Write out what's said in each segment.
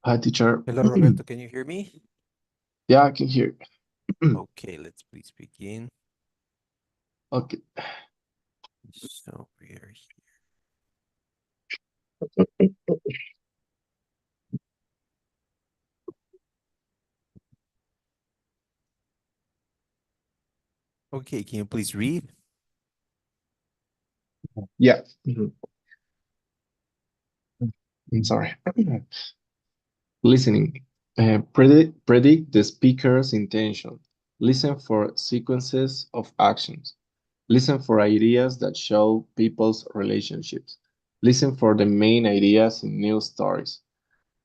Hi, teacher. Hello, Roberto, can you hear me? Yeah, I can hear. Okay, let's please begin. Okay. So we are here. Okay, can you please read? Yeah. I'm sorry. Listening. Predict the speaker's intention. Listen for sequences of actions. Listen for ideas that show people's relationships. Listen for the main ideas in news stories.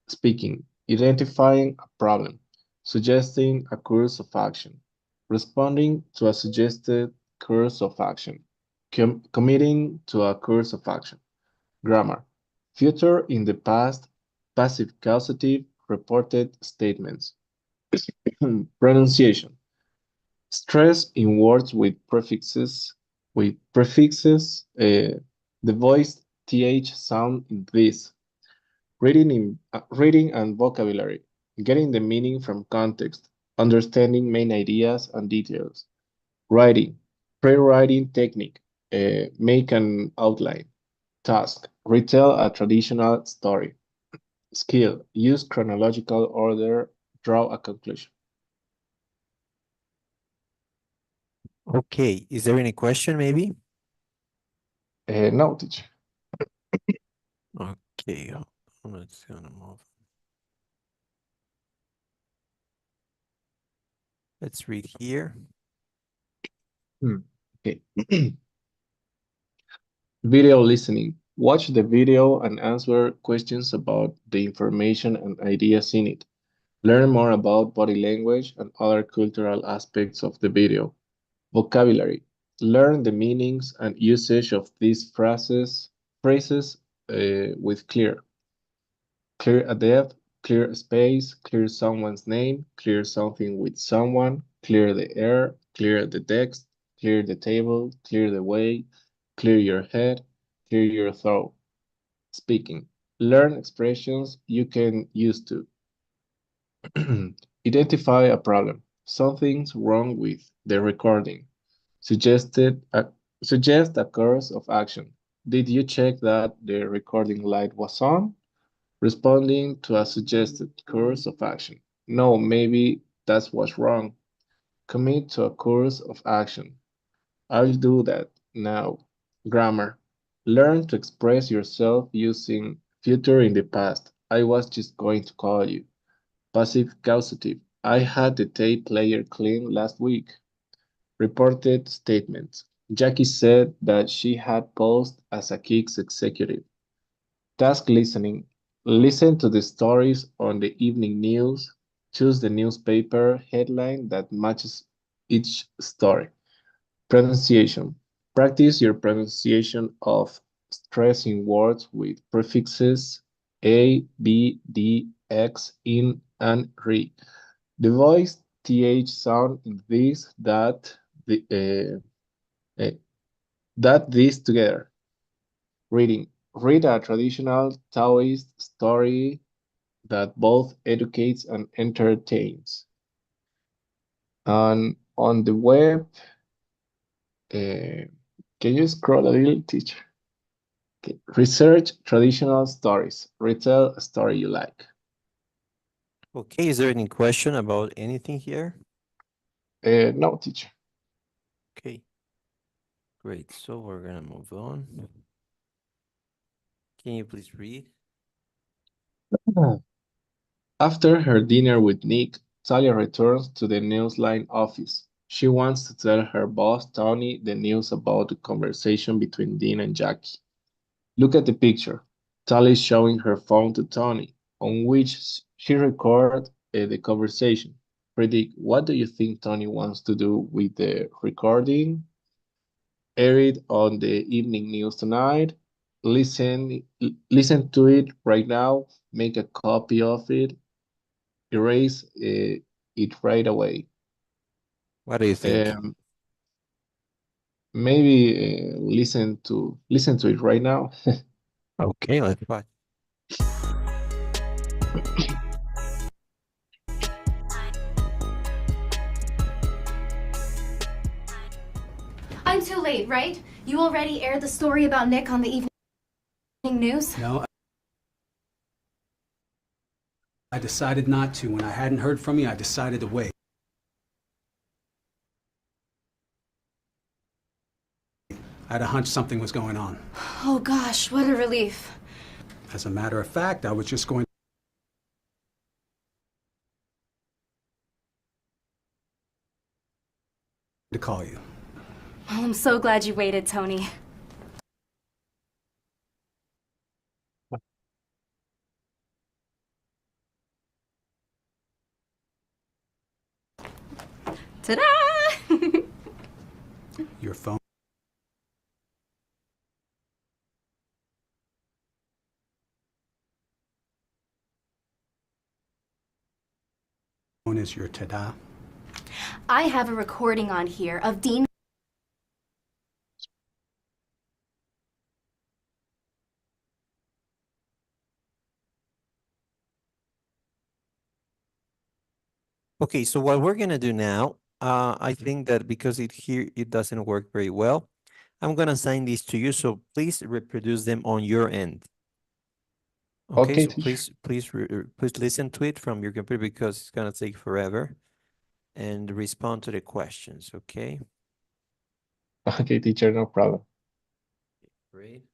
Speaking. Identifying a problem. Suggesting a course of action. Responding to a suggested course of action. Committing to a course of action. Grammar. Future in the past, passive causative, reported statements. Pronunciation. Stress in words with prefixes, the voiced th sound in this. Reading and vocabulary. Getting the meaning from context. Understanding main ideas and details. Writing. Pre-writing technique. Make an outline. Task. Retell a traditional story. Skill. Use chronological order. Draw a conclusion. Okay, is there any question maybe? No, teacher. Okay, let's gonna move. Let's read here. Okay. Video listening. Watch the video and answer questions about the information and ideas in it. Learn more about body language and other cultural aspects of the video. Vocabulary. Learn the meanings and usage of these phrases with clear a depth, clear a space, clear someone's name, clear something with someone, clear the air, clear the text, clear the table, clear the way, clear your head, clear your throat. Speaking. Learn expressions you can use to identify a problem. Something's wrong with the recording. Suggested a, suggest a course of action. Did you check that the recording light was on? Responding to a suggested course of action. No, maybe that's what's wrong. Commit to a course of action. I'll do that now. Grammar. Learn to express yourself using future in the past. I was just going to call you. Passive causative. I had the tape player cleaned last week. Reported statements. Jackie said that she had posed as a Kicks executive. Task listening. Listen to the stories on the evening news. Choose the newspaper headline that matches each story. Pronunciation. Practice your pronunciation of stressing words with prefixes a, b, d, x, in, and re. The voice th sound in this, uh, that, these together. Reading. Read a traditional Taoist story that both educates and entertains. And on the web, uh, can you scroll a little, teacher? Okay. Research traditional stories. Retell a story you like. Okay, is there any question about anything here? No, teacher. Okay, great. So we're gonna move on. Can you please read? After her dinner with Nick, Talia returns to the Newsline office. She wants to tell her boss, Tony, the news about the conversation between Dean and Jackie. Look at the picture. Talia is showing her phone to Tony, on which she records the conversation. Predict, what do you think Tony wants to do with the recording? Air it on the evening news tonight. Listen to it right now. Make a copy of it. Erase it right away. What do you think? Um, maybe listen to it right now. Okay, let's watch. I'm too late, right? You already aired the story about Nick on the evening news? No, I decided not to. When I hadn't heard from you, I decided to wait. I had a hunch something was going on. Oh gosh, what a relief. As a matter of fact, I was just going to call you. Well, I'm so glad you waited, Tony. Ta-da! Your phone is your ta-da. I have a recording on here of Dean. Okay, so what we're gonna do now, I think that because it doesn't work very well, I'm gonna assign these to you, so please reproduce them on your end. Okay, Okay, so teacher. please listen to it from your computer because it's gonna take forever, and respond to the questions, okay? Okay, teacher, no problem. Great.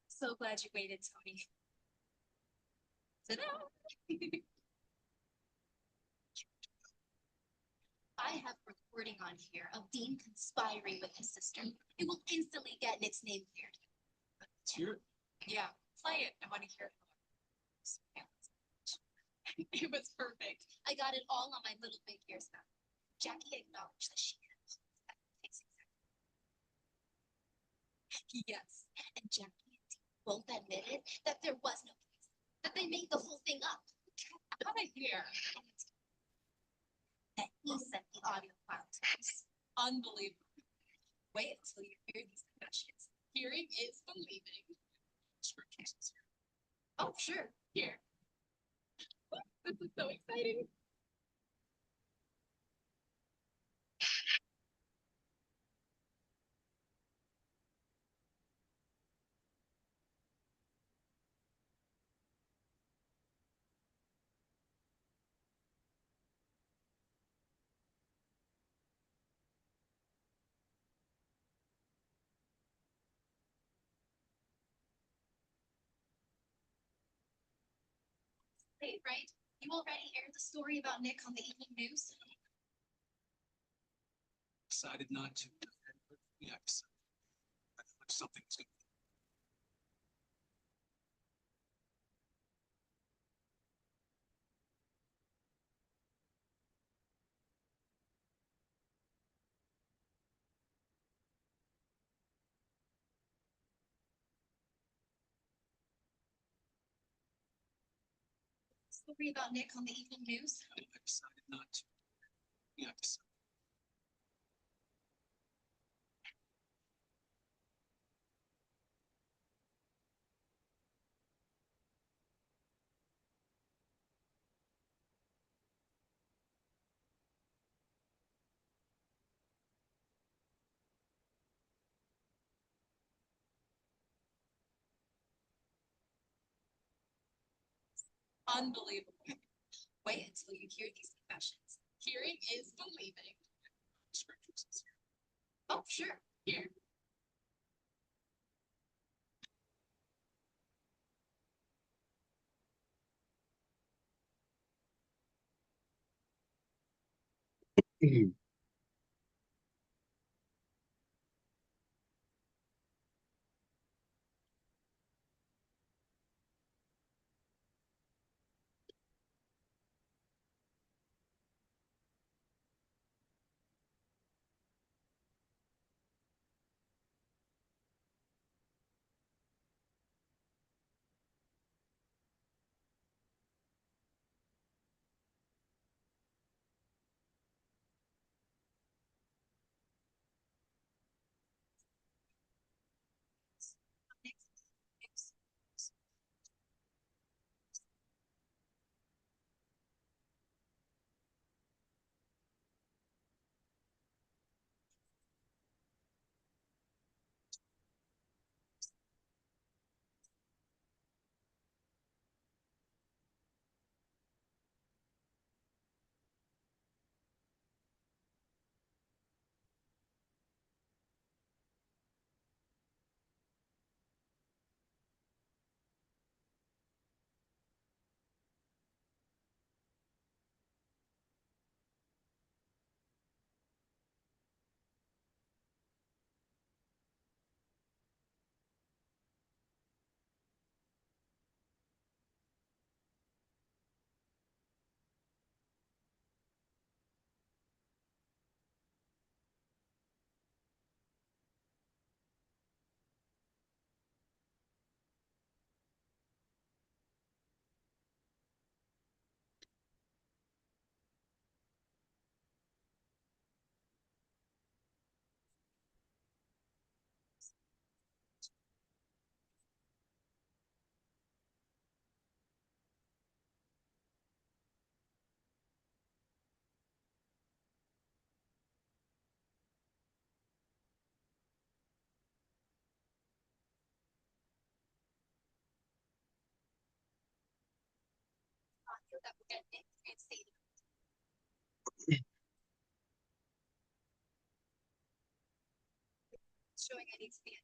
So glad you waited, Tony. Ta-da! I have a recording on here of Dean conspiring with his sister. It will instantly get Nick's name cleared. Sure. Yeah, play it. I want to hear it. It was perfect. I got it all on my little big ears now. Jackie acknowledged that she had yes, and Jackie and Dean both admitted that there was no case, that they made the whole thing up. How'd I hear? That he sent the audio file to us. Unbelievable. Wait until you hear these confessions. Hearing is believing. Oh, sure. Here. This is so exciting. Hey, right? You already aired the story about Nick on the evening news? Decided not to. Yeah, I decided. I thought something was going to. Story about Nick on the evening news? I decided not to. Yeah, I decided. Unbelievable. Wait until you hear these confessions. Hearing is believing. Oh, sure. Here. That we're getting and see showing any stand.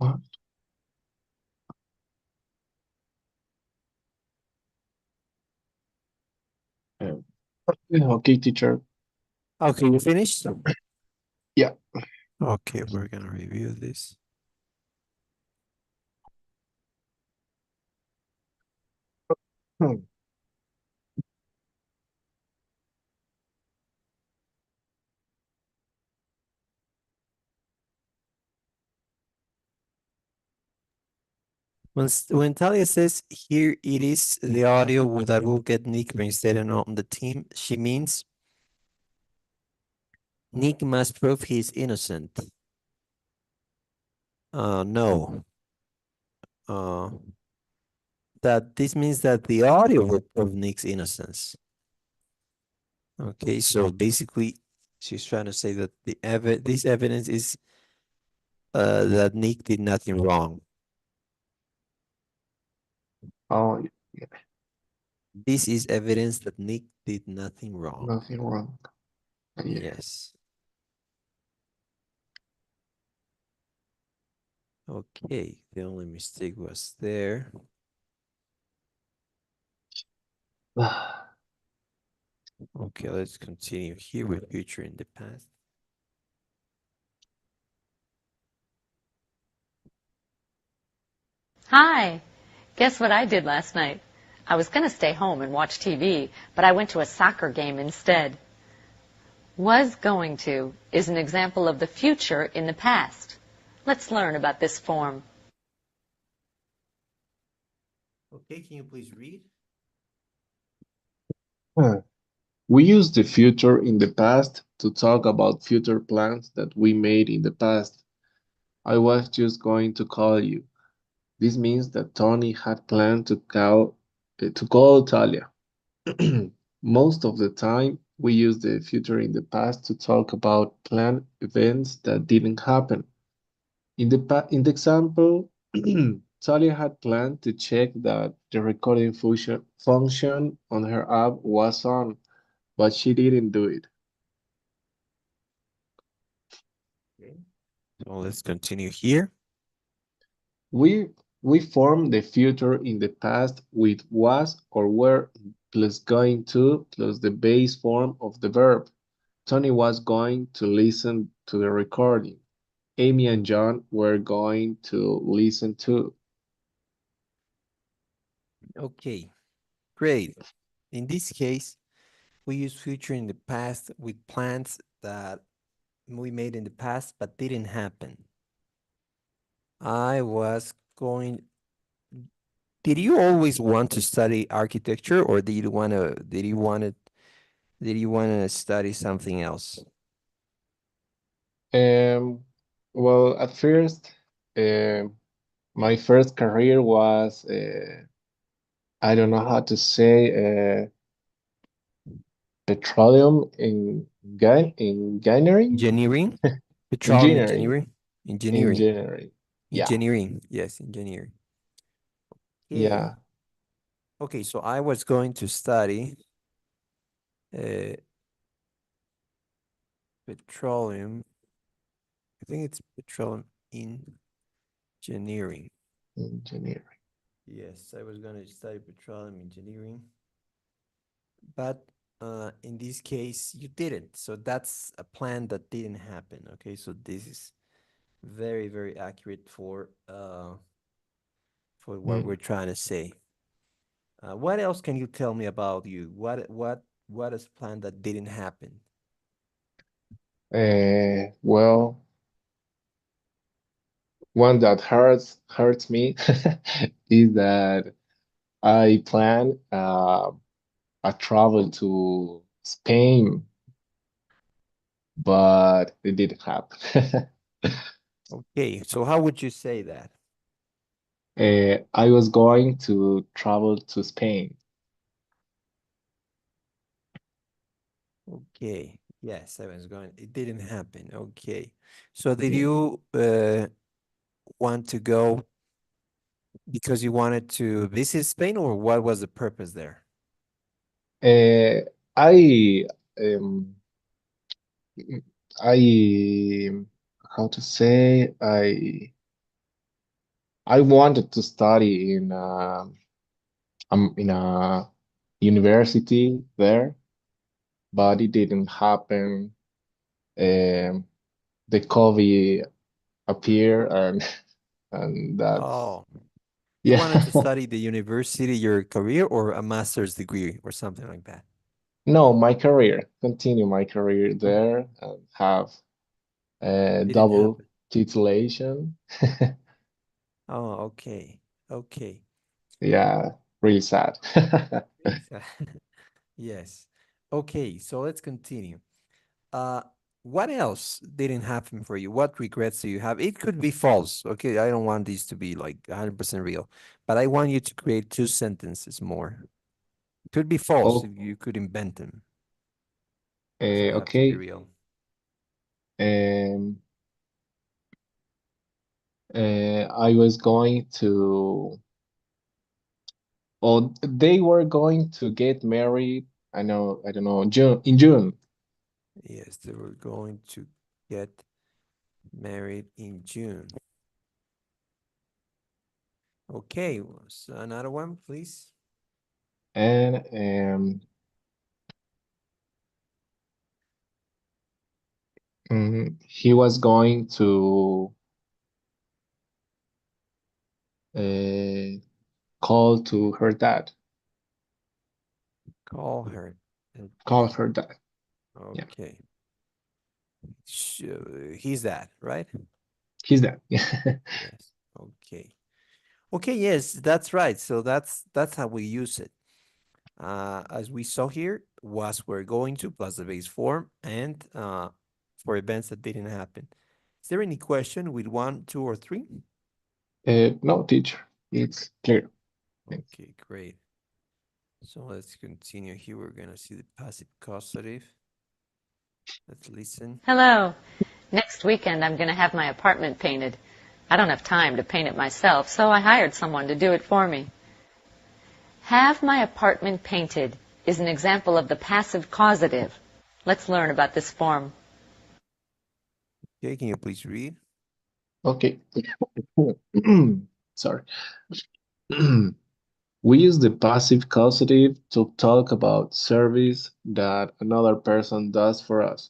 What? Um, okay, teacher. Okay, you finished? Yeah. Okay, we're gonna review this. Hmm. When Talia says here it is the audio that will get Nick reinstated on the team, she means Nick must prove he's innocent. No. That this means that the audio will prove Nick's innocence. Okay, so basically she's trying to say that this evidence is that Nick did nothing wrong. Oh, yeah, This is evidence that Nick did nothing wrong. nothing wrong. Yeah. Yes. Okay, the only mistake was there. Okay, let's continue here with future in the past. Hi. Guess what I did last night? I was going to stay home and watch TV, but I went to a soccer game instead. Was going to is an example of the future in the past. Let's learn about this form. Okay, can you please read? Huh. We use the future in the past to talk about future plans that we made in the past. I was just going to call you. This means that Tony had planned to call Talia. Most of the time, we use the future in the past to talk about planned events that didn't happen. In the example, Talia had planned to check that the recording function on her app was on, but she didn't do it. Okay. So let's continue here. We we form the future in the past with was or were plus going to plus the base form of the verb. Tony was going to listen to the recording. Amy and John were going to listen to. Okay, great. In this case, we use future in the past with plans that we made in the past but didn't happen. I was going. Did you always want to study architecture, or did you want to study something else? Um, well, at first, my first career was I don't know how to say petroleum in engineering. Engineering, petroleum Engineering. engineering, engineering, Engineering. Yeah. engineering. Yes, engineering. Okay. Yeah. Okay, so I was going to study uh, petroleum. I think it's petroleum Engineering. Engineering. Yes, I was going to study petroleum engineering. But in this case, you didn't. So that's a plan that didn't happen. Okay, so this is very, very accurate for what Mm. we're trying to say. What else can you tell me about you? What is plan that didn't happen? Well, one that hurts me is that I plan a travel to Spain, but it didn't happen. Okay, so how would you say that? I was going to travel to Spain. Okay, yes, I was going. It didn't happen. Okay, so did Yeah. you want to go because you wanted to visit Spain, or what was the purpose there? I um I how to say I wanted to study in a university there, but it didn't happen. Um, the COVID appeared, and and that's Oh, you yeah. wanted to study the university, your career, or a master's degree, or something like that? No, my career, continue my career there and have a Didn't double happen. titulation. Oh, okay, okay. Yeah, really sad. Yes. Okay, so let's continue. Uh, what else didn't happen for you? What regrets do you have? It could be false. Okay, I don't want these to be like 100% real, but I want you to create 2 sentences more. It could be false Oh, if you could invent them. Doesn't have to be okay. real. Um, I was going to, oh, they were going to get married. I don't know, in June. Yes, they were going to get married in June. Okay, so another one, please. And he was going to uh, call to her dad. Call her. Call her dad. Yeah, Okay. He's that, right? he's dad. Yes. Okay. Okay, yes, that's right. So that's how we use it. As we saw here, was we're going to plus the base form and for events that didn't happen. Is there any question with 1, 2, or 3? No, teacher, it's clear. Thanks. Okay, great. So let's continue here. We're gonna see the passive causative. Let's listen. Hello. Next weekend I'm going to have my apartment painted. I don't have time to paint it myself, so I hired someone to do it for me. Have my apartment painted is an example of the passive causative. Let's learn about this form. Okay, can you please read? Okay. Sorry. We use the passive causative to talk about service that another person does for us.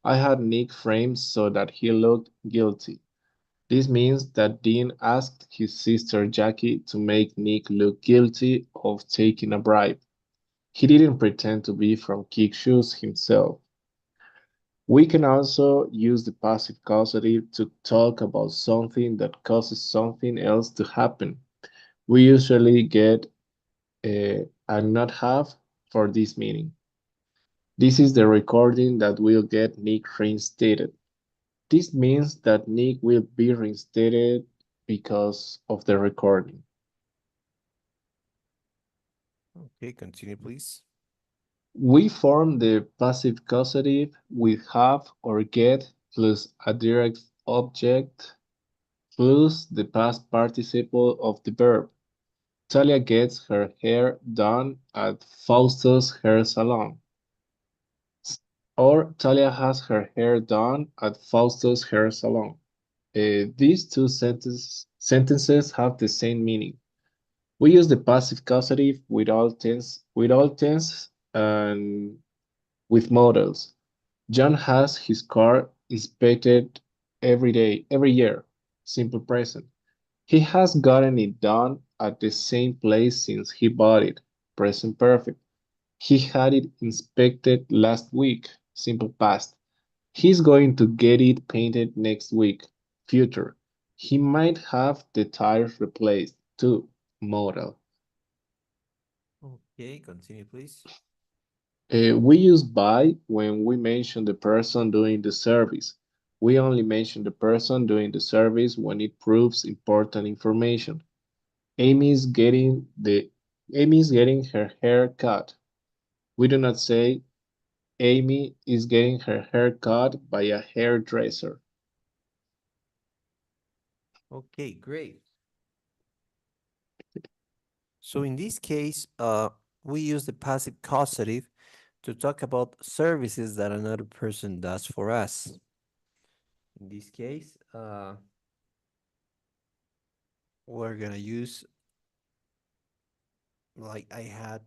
I had Nick framed so that he looked guilty. This means that Dean asked his sister Jackie to make Nick look guilty of taking a bribe. He didn't pretend to be from Kick Shoes himself. We can also use the passive causative to talk about something that causes something else to happen. We usually get and not have for this meaning. This is the recording that will get Nick reinstated. This means that Nick will be reinstated because of the recording. Okay, continue, please. We form the passive causative with have or get plus a direct object plus the past participle of the verb. Talia gets her hair done at Fausto's hair salon. Or Talia has her hair done at Fausto's hair salon. These two Sentences have the same meaning. We use the passive causative with all tense and with modals. John has his car inspected every year. Simple present. He has gotten it done at the same place since he bought it. Present perfect. He had it inspected last week. Simple past. He's going to get it painted next week. Future. He might have the tires replaced too. Modal. Okay, continue, please. We use by when we mention the person doing the service. We only mention the person doing the service when it proves important information. Amy's getting the Amy's getting her hair cut. We do not say Amy is getting her hair cut by a hairdresser. Okay, great. So in this case, we use the passive causative to talk about services that another person does for us. In this case, we're gonna use, like I had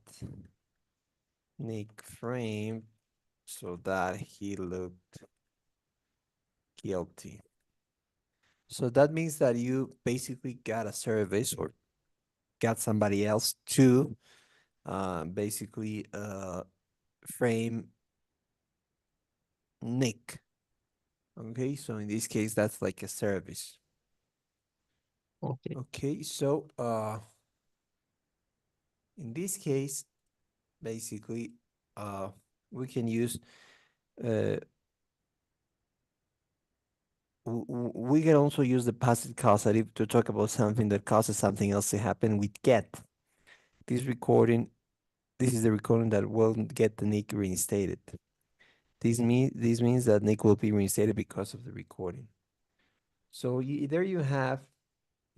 Nick framed so that he looked guilty. So that means that you basically got a service or got somebody else to basically frame Nick. Okay, so in this case, that's like a service. Okay. Okay, so in this case, basically, we can use we can also use the passive causative to talk about something that causes something else to happen with get. This is the recording that will get the Nick reinstated. This means that Nick will be reinstated because of the recording. So there you have,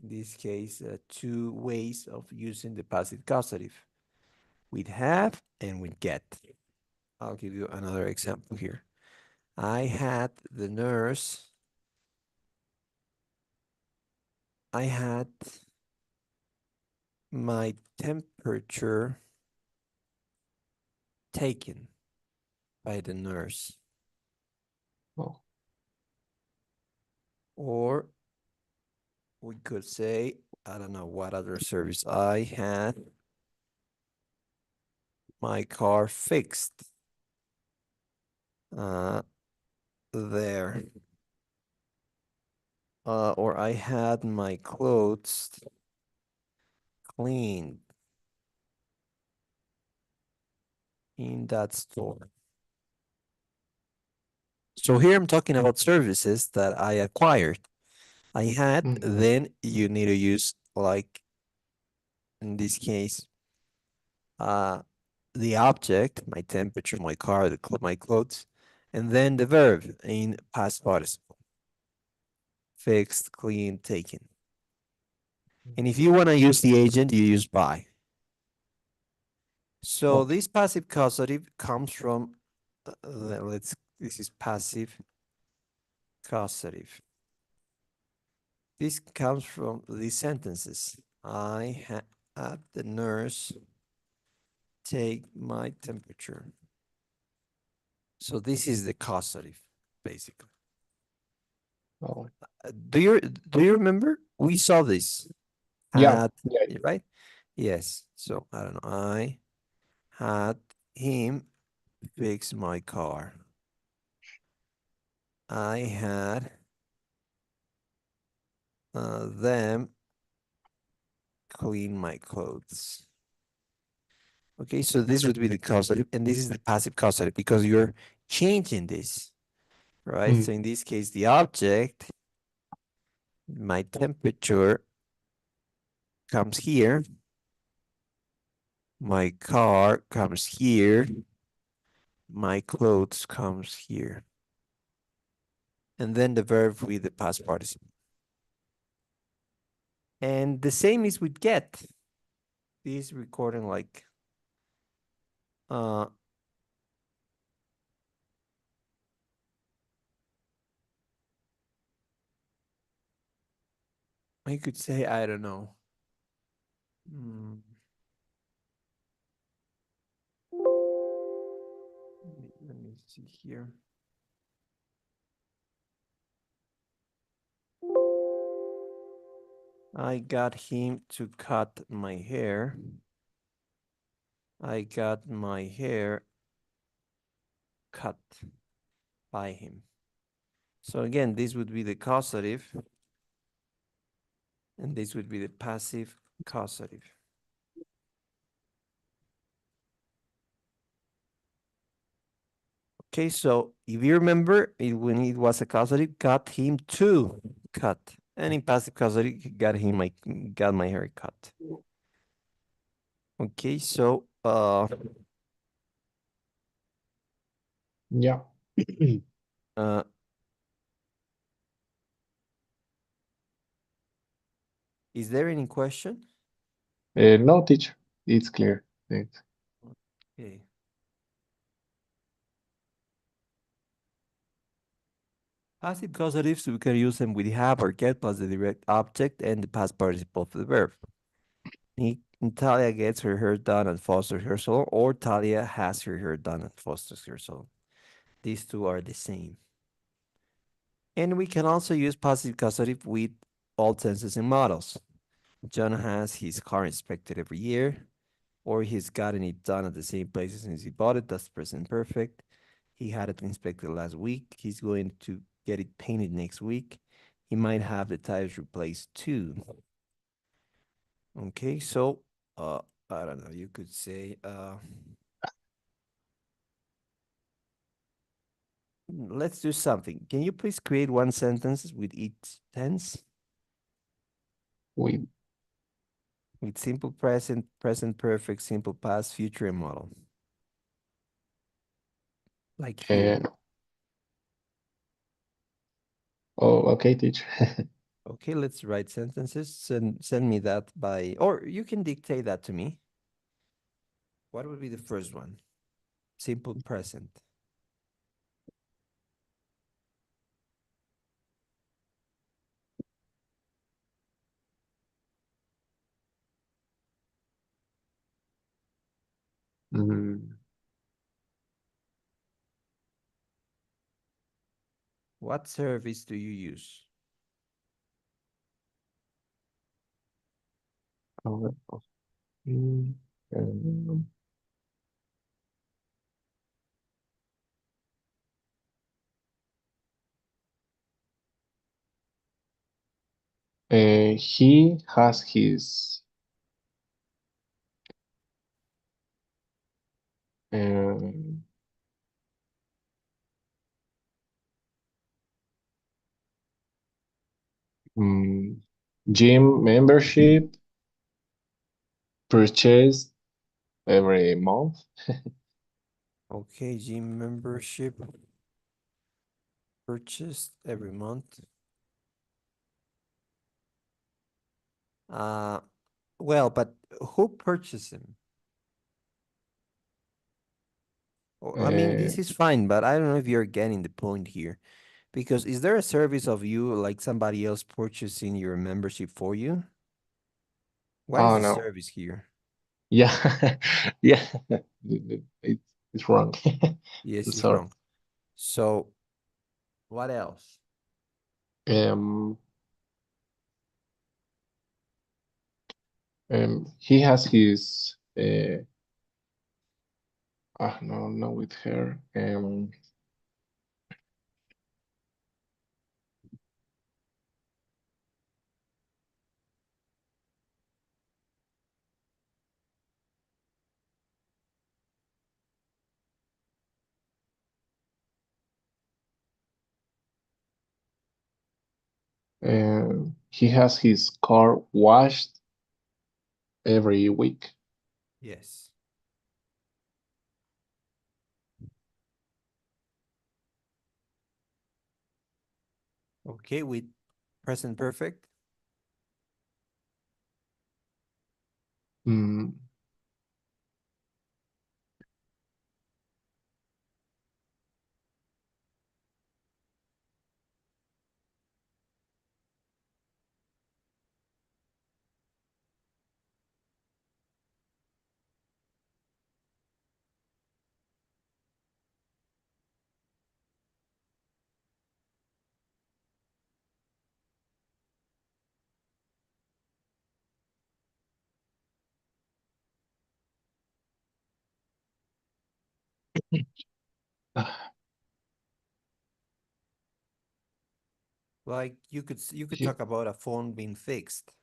in this case, two ways of using the passive causative, with have and with get. I'll give you another example here. I had my temperature taken by the nurse. Oh. Or we could say, I don't know what other service. I had my car fixed there. Or I had my clothes cleaned in that store. So here I'm talking about services that I acquired. I had, then you need to use, like in this case, the object, my temperature, my car, my clothes, and then the verb in past participle. Fixed, clean, taken. And if you want to use the agent, you use by. So this passive causative comes from, this is passive causative. This comes from these sentences. I had the nurse take my temperature. So this is the causative, basically. Oh. Do you remember? We saw this. Yeah. Right? Yes. So I don't know. I had him fix my car. I had them clean my clothes. Okay, so this would be the causative, and this is the passive causative because you're changing this, right? So in this case, the object, my temperature comes here. My car comes here. My clothes comes here. And then the verb with the past participle. And the same is with get. This recording like I could say, I don't know. Mm, let me see here. I got him to cut my hair. I got my hair cut by him. So again, this would be the causative, and this would be the passive causative. Okay, so if you remember, when it was a causative, got him to cut. And in passive causative, got my hair cut. Okay, so Yeah. uh, is there any question? No, teacher. It's clear. Thanks. Okay. Passive causatives, we can use them with have or get plus the direct object and the past participle of the verb. Talia gets her hair done at Foster's hair salon, or Talia has her hair done at Foster's hair salon. These two are the same. And we can also use passive causative with all tenses and models. John has his car inspected every year, or he's gotten it done at the same place since he bought it. That's present perfect. He had it inspected last week. He's going to get it painted next week. He might have the tires replaced too. Okay, so I don't know, you could say let's do something. Can you please create one sentence with each tense? We With simple present, present perfect, simple past, future, and model. Like here. oh, okay, teacher. Okay, let's write sentences. Send me that by, or you can dictate that to me. What would be the first one? Simple present. Mm, What service do you use? oh, mm, um, he has his um, mm, gym membership purchased every month. Okay, gym membership purchased every month. Uh, well, but who purchased them? I mean, Uh, this is fine, but I don't know if you're getting the point here. Because is there a service of you, like somebody else purchasing your membership for you? What is oh the no. service here? Yeah, yeah. It's wrong. Yes, it's Sorry. wrong. So what else? Um, he has his no, not with her. He has his car washed every week. Yes. Okay, with present perfect. Mm, Like you could He- talk about a phone being fixed.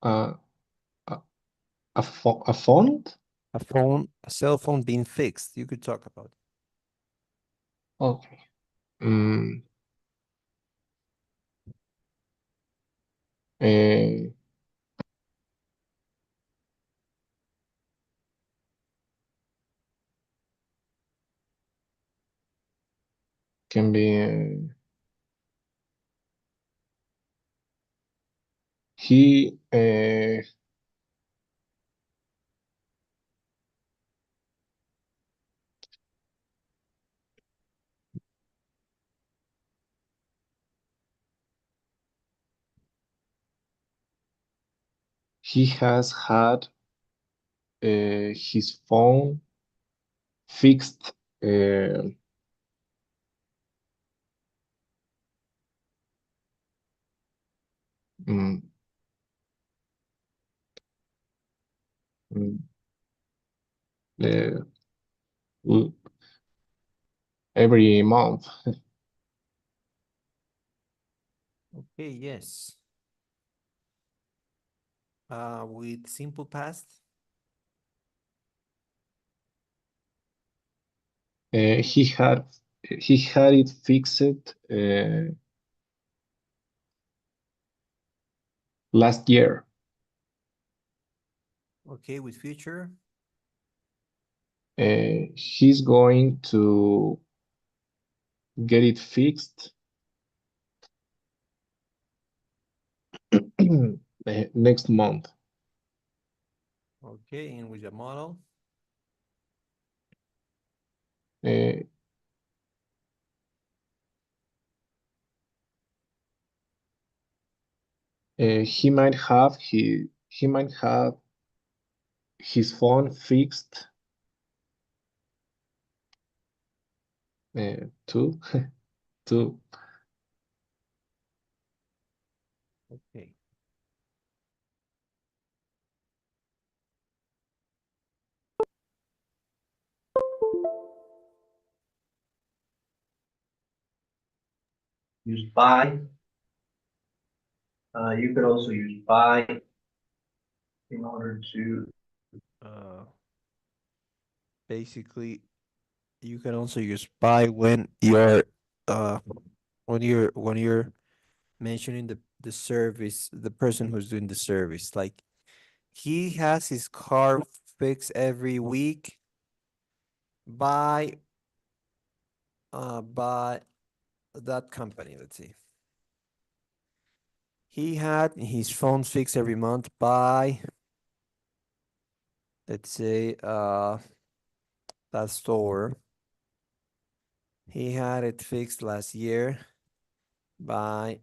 uh, a font? A cell phone being fixed. You could talk about. Okay. Mm, eh, can be he he has had his phone fixed mm, mm, uh, l- every month. Okay, yes. With simple past. He had it fixed last year. Okay, with future. He's going to get it fixed next month. Okay, and with a model. Uh, he might have his phone fixed too too. Okay. Use by. You could also use by in order to. Basically, you can also use by when you're uh when you're mentioning the service, the person who's doing the service. Like he has his car fixed every week by by that company. Let's see. He had his phone fixed every month by, let's say, that store. He had it fixed last year by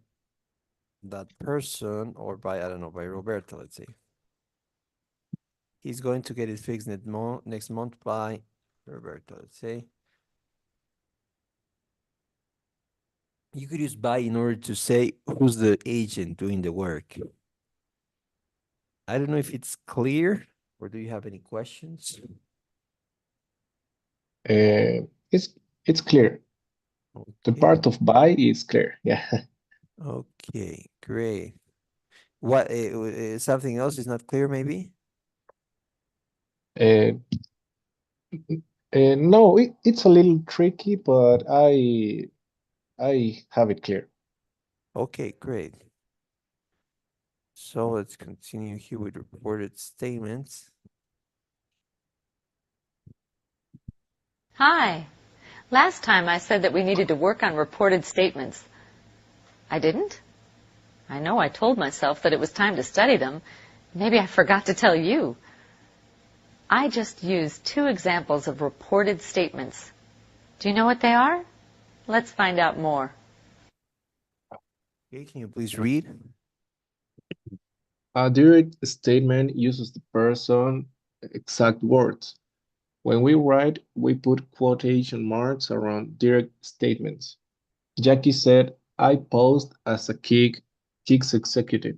that person, or by, I don't know, by Roberto, let's say. He's going to get it fixed next month by Roberto, let's say. You could use by in order to say who's the agent doing the work. I don't know if it's clear, or do you have any questions? Uh, it's clear. The Okay. part of buy is clear. Yeah. Okay, great. What, something else is not clear, maybe? Uh, no, it's a little tricky, but I have it clear. Okay, great. So let's continue here with reported statements. Hi. Last time I said that we needed to work on reported statements. I didn't? I know I told myself that it was time to study them. Maybe I forgot to tell you. I just used 2 examples of reported statements. Do you know what they are? Let's find out more. Okay, can you please read? A direct statement uses the person exact words. When we write, we put quotation marks around direct statements. Jackie said, I posed as a Kicks executive.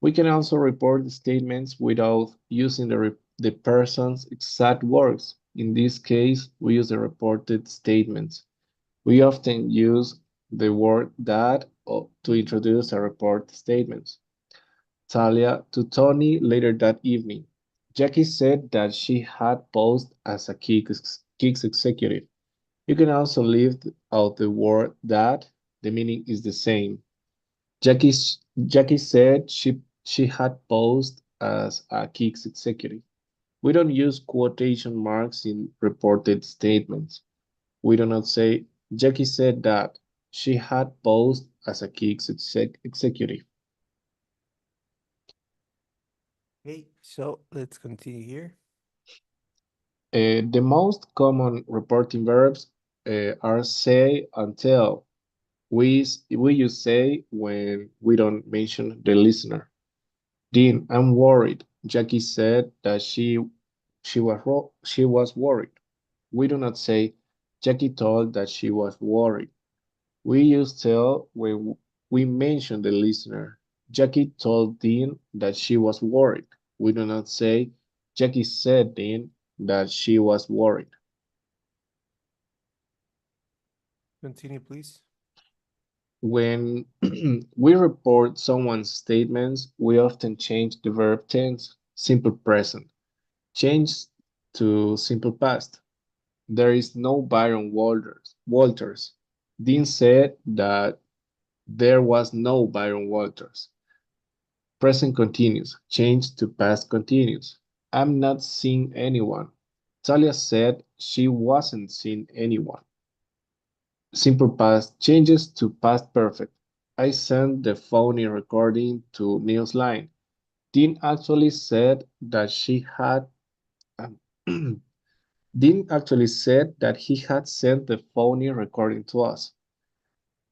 We can also report statements without using the person's exact words. In this case, we use the reported statements. We often use the word that to introduce a report statement. Talia to Tony later that evening. Jackie said that she had posed as a Kicks executive. You can also leave out the word that, the meaning is the same. Jackie said she had posed as a Kicks executive. We don't use quotation marks in reported statements. We do not say Jackie said that she had posed as a Kicks executive. Okay, so let's continue here. The most common reporting verbs are say and tell. We use say when we don't mention the listener. Dean, I'm worried. Jackie said that she was worried. We do not say Jackie told that she was worried. We use tell when we mention the listener. Jackie told Dean that she was worried. We do not say Jackie said Dean that she was worried. Continue, please. When we report someone's statements, we often change the verb tense, simple present, change to simple past. There is no Byron Walters. Dean said that there was no Byron Walters. Present continuous, change to past continuous. I'm not seeing anyone. Talia said she wasn't seeing anyone. Simple past changes to past perfect. I sent the phony recording to Neil's line. Dean actually said that she had um, Dean actually said that he had sent the phony recording to us.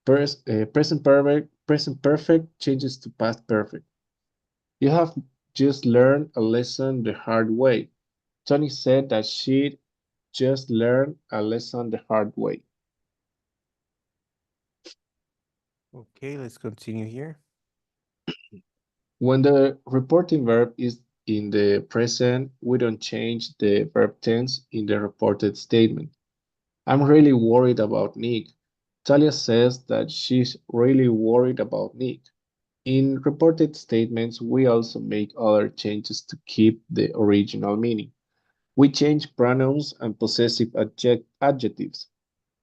Present perfect changes to past perfect. You have just learned a lesson the hard way. Tony said that she just learned a lesson the hard way. Okay, let's continue here. When the reporting verb is in the present, we don't change the verb tense in the reported statement. I'm really worried about Nick. Talia says that she's really worried about Nick. In reported statements, we also make other changes to keep the original meaning. We change pronouns and possessive adjectives.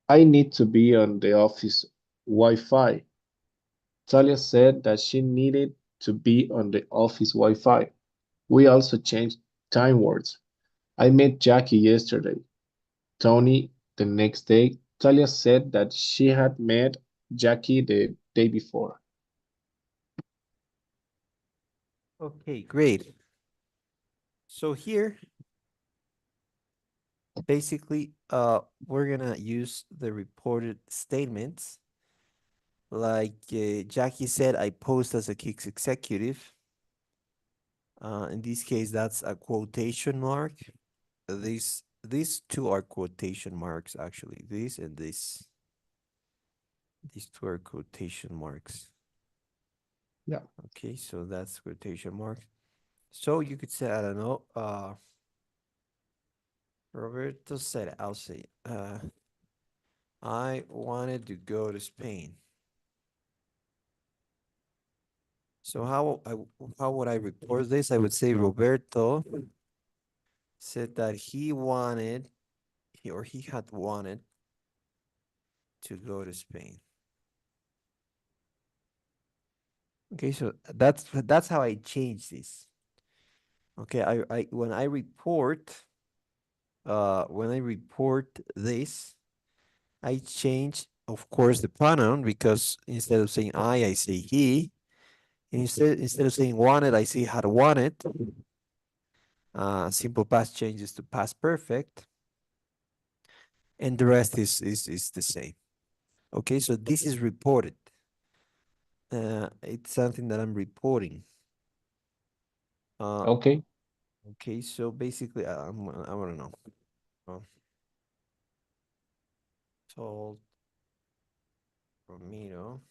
I need to be on the office Wi-Fi. Talia said that she needed to be on the office Wi-Fi. We also changed time words. I met Jackie yesterday. Tony the next day. Talia said that she had met Jackie the day before. Okay, great. So here, basically, we're gonna use the reported statements. Like Jackie said, I posed as a Kicks executive. In this case, that's a quotation mark. These two are quotation marks, actually. This and this. These two are quotation marks. Yeah. Okay, so that's quotation mark. So you could say, I don't know, Roberto said, I'll say, I wanted to go to Spain. So how would I report this? I would say Roberto said that he had wanted to go to Spain. Okay, so that's how I change this. Okay, I when I report this, I change, of course, the pronoun, because instead of saying I say he. And instead of saying wanted, I say had wanted. Simple past changes to past perfect. And the rest is the same. Okay, so this is reported. It's something that I'm reporting. Okay. Okay, so basically, I want to know. Told Romero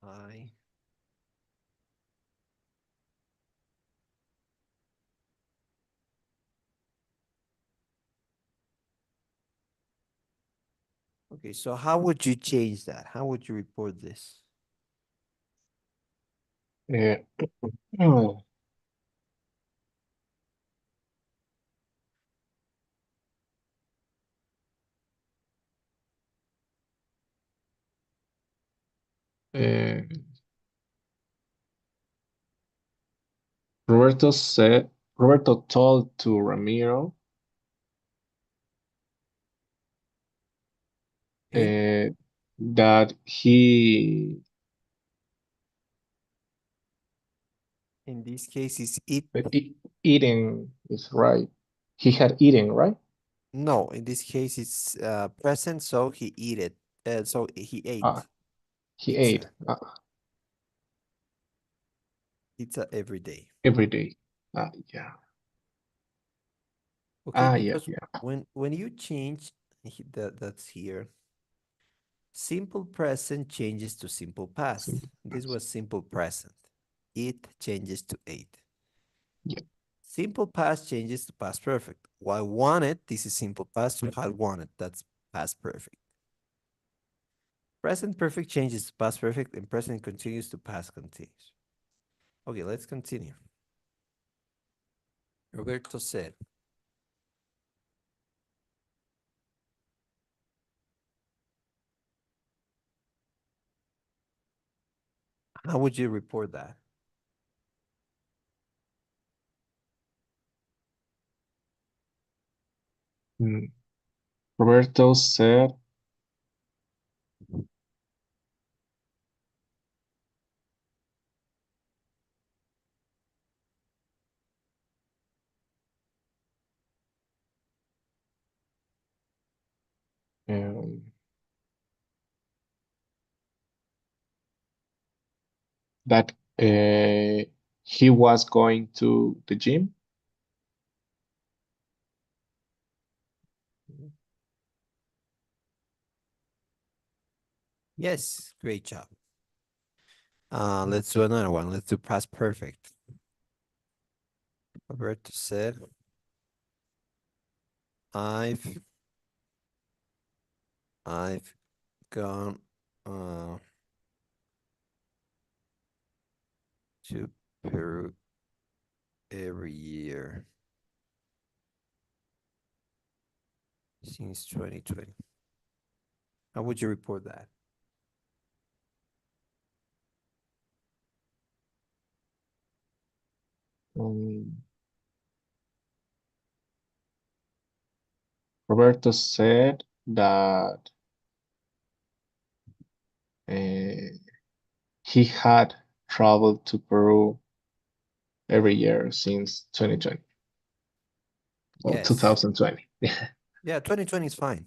I Okay, so how would you change that? How would you report this? Uh, uh, Roberto told to Ramiro Okay. that he In this case, it's it. eating is right. He had eaten, right? No, in this case, it's present, so he eat it. So he Ah, ate he ate pizza. Pizza every day. every day. Yeah. Okay, Yeah, because yeah. when you change that's here. Simple present changes to simple past. Simple This past. was simple present. It changes to ate. Yeah. Simple past changes to past perfect. While wanted, this is simple past. Had wanted, that's past perfect. Present perfect changes to past perfect, and present continues to past continuous. Okay, let's continue. Roberto said, how would you report that? Roberto said um, that he was going to the gym. Yes, great job. Let's do another one. Let's do past perfect. Roberto said, I've gone to Peru every year since 2020. How would you report that? Roberto said that he had traveled to Peru every year since 2020. Well, Yes. 2020. Yeah, 2020 is fine.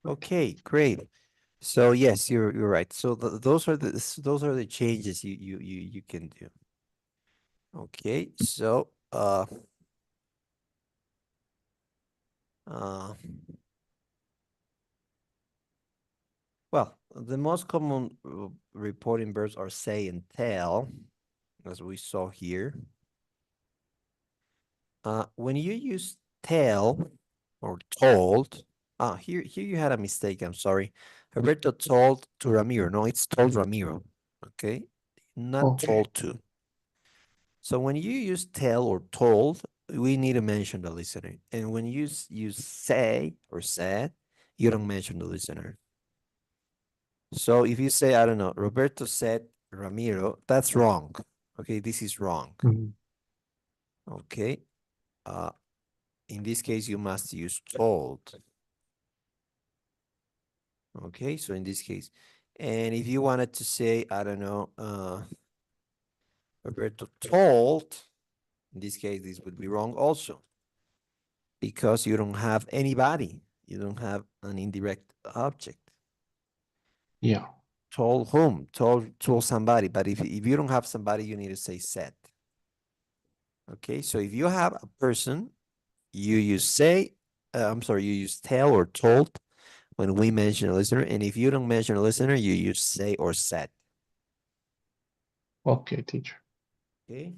Okay, great. So yes, you're right. So those are the changes you can do. Okay, so well, the most common reporting verbs are say and tell, as we saw here. When you use tell or told, here you had a mistake. I'm sorry. Roberto told to Ramiro. No, it's told Ramiro. Okay, not Okay. told to. So when you use tell or told, we need to mention the listener. And when you use say or said, you don't mention the listener. So if you say, I don't know, Roberto said Ramiro, that's wrong. Okay, this is wrong. Okay. In this case, you must use told. Okay, so in this case, and if you wanted to say, I don't know, Roberto told, in this case, this would be wrong also, because you don't have anybody. You don't have an indirect object. Yeah. Told whom? Told somebody. But if you don't have somebody, you need to say said. Okay, so if you have a person, you use say, you use tell or told when we mention a listener. And if you don't mention a listener, you use say or said. Okay, teacher. Okay.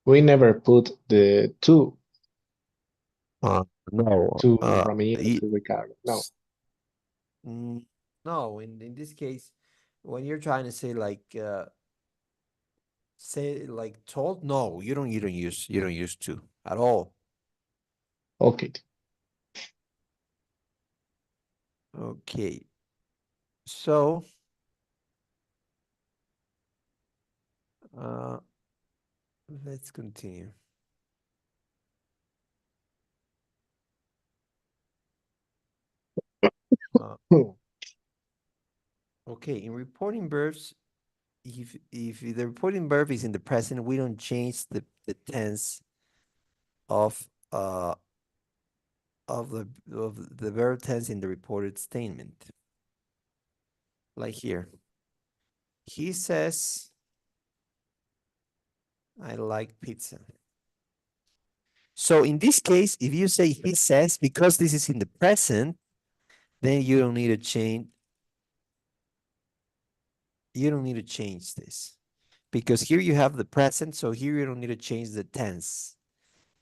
We never put the two No. to Ramiro, to Ricardo. No. No, in this case, when you're trying to say like told, no, you don't use to at all. Okay. Okay. So uh let's continue. Hmm. Okay, in reporting verbs, if the reporting verb is in the present, we don't change the tense of uh of the verb tense in the reported statement. Like here. He says, I like pizza. So in this case, if you say he says, because this is in the present, then you don't need to change. You don't need to change this because here you have the present. So here you don't need to change the tense.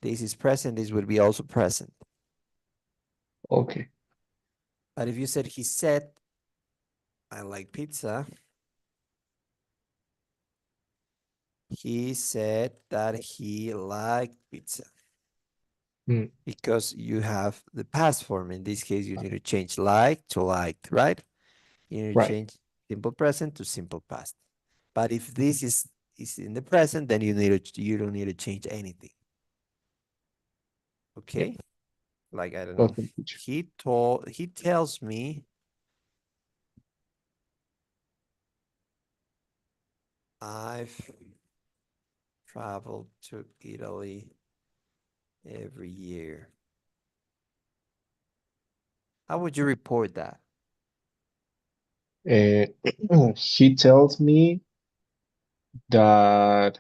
This is present. This will be also present. Okay. But if you said he said, I like pizza. He said that he liked pizza. Hmm. Because you have the past form. In this case, you need to change like to liked, right? You need to Right. change simple present to simple past. But if this is in the present, then you don't need to change anything. Okay? Like I don't know. Okay, teacher. He tells me I've traveled to Italy every year. How would you report that? He tells me that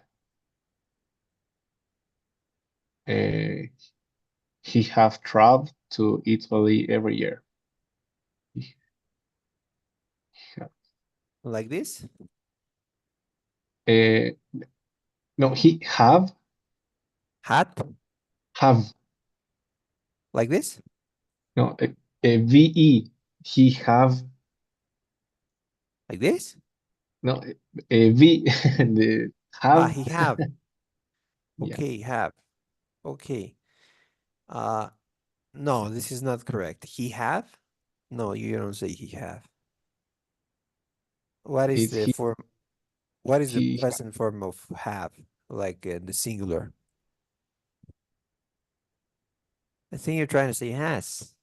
he have traveled to Italy every year. He Like this? Uh, no, he Hat? have Like this? no VE. He have Like this? no V the Ah, have. he have. Yeah, Okay, have. Okay. Uh, no, this is not correct. He have? No, you don't say he have. What is it's the form? What is the he present form of have? Like the singular. I think you're trying to say has,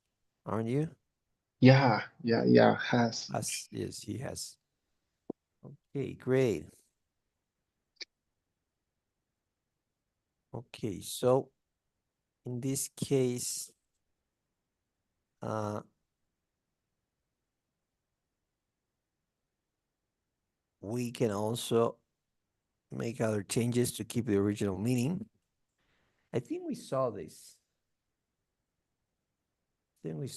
aren't you? yeah has. Has, yes, he has. Okay, great. Okay, so in this case, we can also make other changes to keep the original meaning. I think we saw this. Let's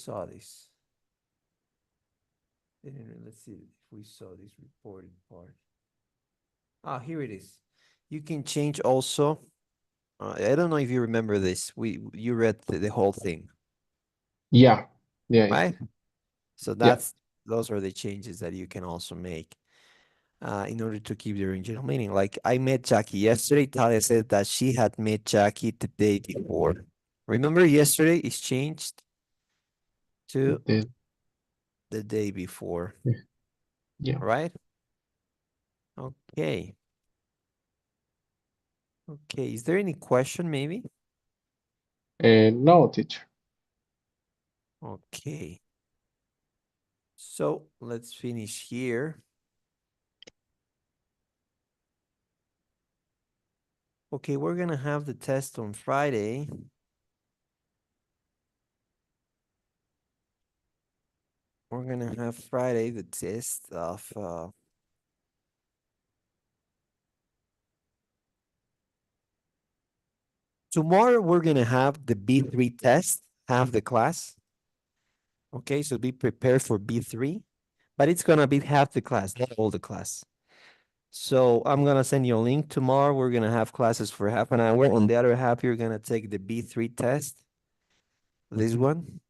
see if we saw this reported part. Ah, here it is. You can change also. I don't know if you remember this. You read the whole thing, Yeah, yeah, right? So yeah. those are the changes that you can also make in order to keep the original meaning. Like I met Jackie yesterday. Talia said that she had met Jackie the day before. Remember yesterday is changed to The, the day before, yeah. right? Okay. Okay, is there any question maybe? No, teacher. Okay. So let's finish here. Okay, we're gonna have the test on Friday. We're gonna have Friday the test of tomorrow we're gonna have the B3 test, half the class. Okay, so be prepared for B3, but it's gonna be half the class, not all the class. So I'm gonna send you a link tomorrow. We're gonna have classes for half an hour. On the other half, you're gonna take the B3 test, this one.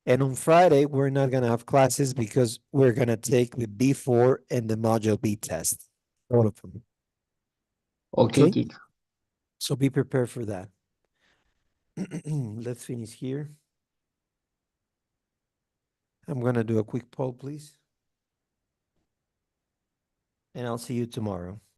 And on Friday, we're not gonna have classes because we're gonna take the B4 and the Module B test, all of them. Okay, Okay. teacher. So be prepared for that. Let's finish here. I'm gonna do a quick poll, please. And I'll see you tomorrow.